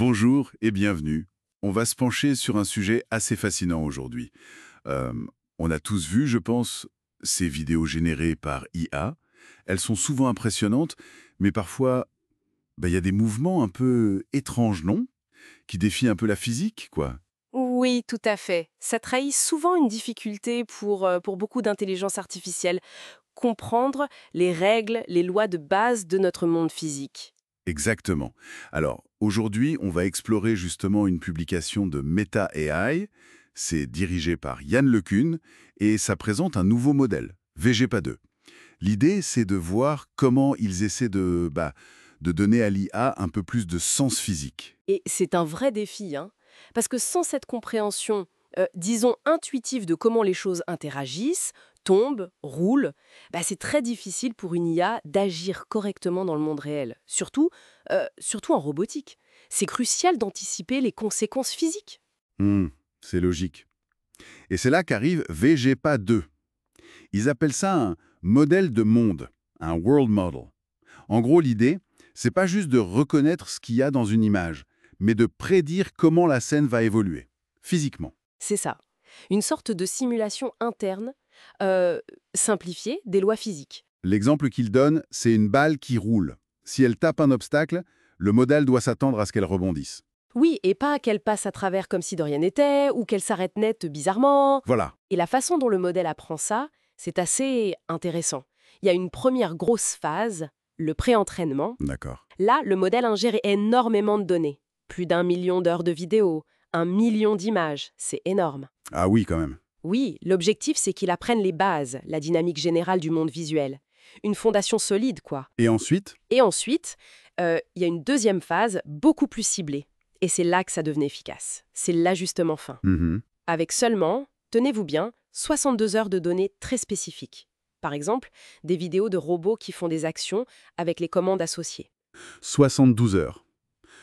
Bonjour et bienvenue. On va se pencher sur un sujet assez fascinant aujourd'hui. Euh, on a tous vu, je pense, ces vidéos générées par IA. Elles sont souvent impressionnantes, mais parfois, il y a des mouvements un peu étranges, non? Qui défient un peu la physique, quoi. Oui, tout à fait. Ça trahit souvent une difficulté pour beaucoup d'intelligence artificielle, comprendre les règles, les lois de base de notre monde physique. Exactement. Alors, aujourd'hui, on va explorer justement une publication de Meta AI. C'est dirigé par Yann LeCun et ça présente un nouveau modèle, VGPA2. L'idée, c'est de voir comment ils essaient de donner à l'IA un peu plus de sens physique. Et c'est un vrai défi, hein, parce que sans cette compréhension, disons, intuitive de comment les choses interagissent, tombent, roulent, c'est très difficile pour une IA d'agir correctement dans le monde réel, surtout en robotique. C'est crucial d'anticiper les conséquences physiques. C'est logique. Et c'est là qu'arrive VGPA2. Ils appellent ça un modèle de monde, un world model. En gros, l'idée, c'est pas juste de reconnaître ce qu'il y a dans une image, mais de prédire comment la scène va évoluer, physiquement. C'est ça. Une sorte de simulation interne, euh, simplifiée des lois physiques. L'exemple qu'il donne, c'est une balle qui roule. Si elle tape un obstacle, le modèle doit s'attendre à ce qu'elle rebondisse. Oui, et pas qu'elle passe à travers comme si de rien n'était, ou qu'elle s'arrête net bizarrement. Voilà, Et la façon dont le modèle apprend ça, c'est assez intéressant. Il y a une première grosse phase, le pré-entraînement. d'accord. Là, le modèle ingère énormément de données. Plus d'1 million d'heures de vidéos, 1 million d'images, c'est énorme. Ah oui, quand même. Oui, l'objectif, c'est qu'il apprenne les bases, la dynamique générale du monde visuel. Une fondation solide, quoi. Et ensuite? Et ensuite, il y a une deuxième phase, beaucoup plus ciblée. Et c'est là que ça devenait efficace. C'est l'ajustement fin. Mhm. Avec seulement, tenez-vous bien, 62 heures de données très spécifiques. Par exemple, des vidéos de robots qui font des actions avec les commandes associées. 72 heures.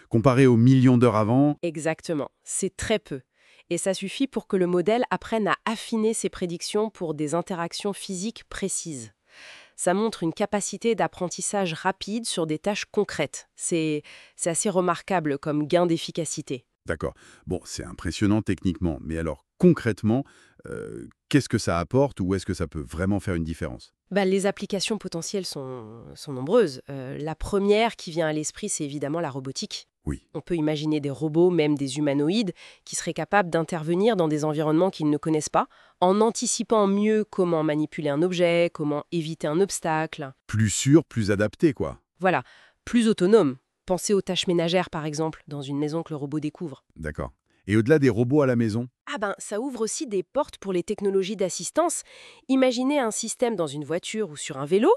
Comparé aux millions d'heures avant, Exactement, c'est très peu. Et ça suffit pour que le modèle apprenne à affiner ses prédictions pour des interactions physiques précises. Ça montre une capacité d'apprentissage rapide sur des tâches concrètes. C'est assez remarquable comme gain d'efficacité. d'accord. Bon, c'est impressionnant techniquement, mais alors concrètement, qu'est-ce que ça apporte ou est-ce que ça peut vraiment faire une différence? Les applications potentielles sont nombreuses. La première qui vient à l'esprit, c'est évidemment la robotique. Oui. On peut imaginer des robots, même des humanoïdes, qui seraient capables d'intervenir dans des environnements qu'ils ne connaissent pas, en anticipant mieux comment manipuler un objet, comment éviter un obstacle. Plus sûr, plus adapté, quoi. Voilà, plus autonome. Pensez aux tâches ménagères, par exemple, dans une maison que le robot découvre. D'accord. Et au-delà des robots à la maison? Ça ouvre aussi des portes pour les technologies d'assistance. Imaginez un système dans une voiture ou sur un vélo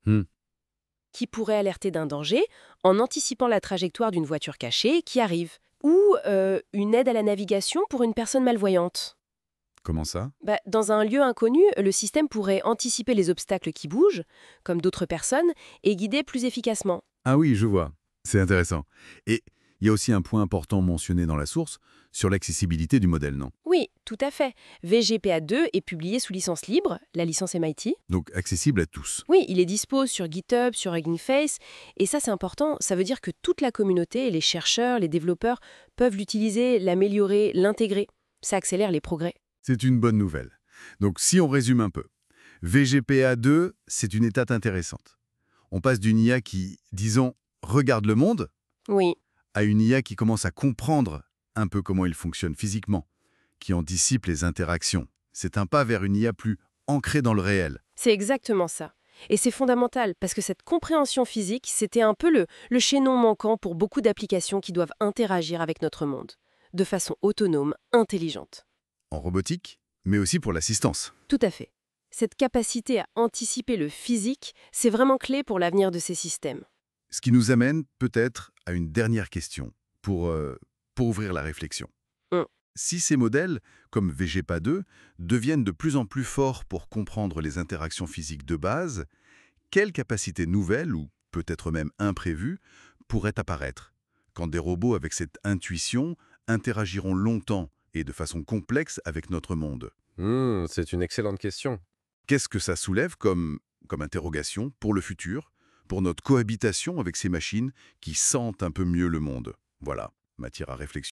Hmm. qui pourrait alerter d'un danger en anticipant la trajectoire d'une voiture cachée qui arrive. Ou une aide à la navigation pour une personne malvoyante. Comment ça? Dans un lieu inconnu, le système pourrait anticiper les obstacles qui bougent, comme d'autres personnes, et guider plus efficacement. Ah oui, je vois. C'est intéressant. Et il y a aussi un point important mentionné dans la source, sur l'accessibilité du modèle, non? Oui, tout à fait. VGPA2 est publié sous licence libre, la licence MIT. Donc accessible à tous. Oui, il est dispo sur GitHub, sur Hugging Face, et ça c'est important, ça veut dire que toute la communauté, les chercheurs, les développeurs, peuvent l'utiliser, l'améliorer, l'intégrer. Ça accélère les progrès. C'est une bonne nouvelle. Donc si on résume un peu, VGPA2, c'est une étape intéressante. On passe d'une IA qui, disons, regarde le monde, Oui, à une IA qui commence à comprendre un peu comment il fonctionne physiquement, qui anticipe les interactions. C'est un pas vers une IA plus ancrée dans le réel. c'est exactement ça. Et c'est fondamental, parce que cette compréhension physique, c'était un peu le chaînon manquant pour beaucoup d'applications qui doivent interagir avec notre monde, de façon autonome, intelligente. En robotique, mais aussi pour l'assistance. Tout à fait. Cette capacité à anticiper le physique, c'est vraiment clé pour l'avenir de ces systèmes. Ce qui nous amène peut-être à une dernière question pour ouvrir la réflexion. Hum. Si ces modèles, comme VGPA2, deviennent de plus en plus forts pour comprendre les interactions physiques de base, quelles capacités nouvelles, ou peut-être même imprévues, pourraient apparaître quand des robots avec cette intuition interagiront longtemps et de façon complexe avec notre monde? C'est une excellente question. Qu'est-ce que ça soulève comme interrogation pour le futur, pour notre cohabitation avec ces machines qui sentent un peu mieux le monde? Voilà. Matière à réflexion.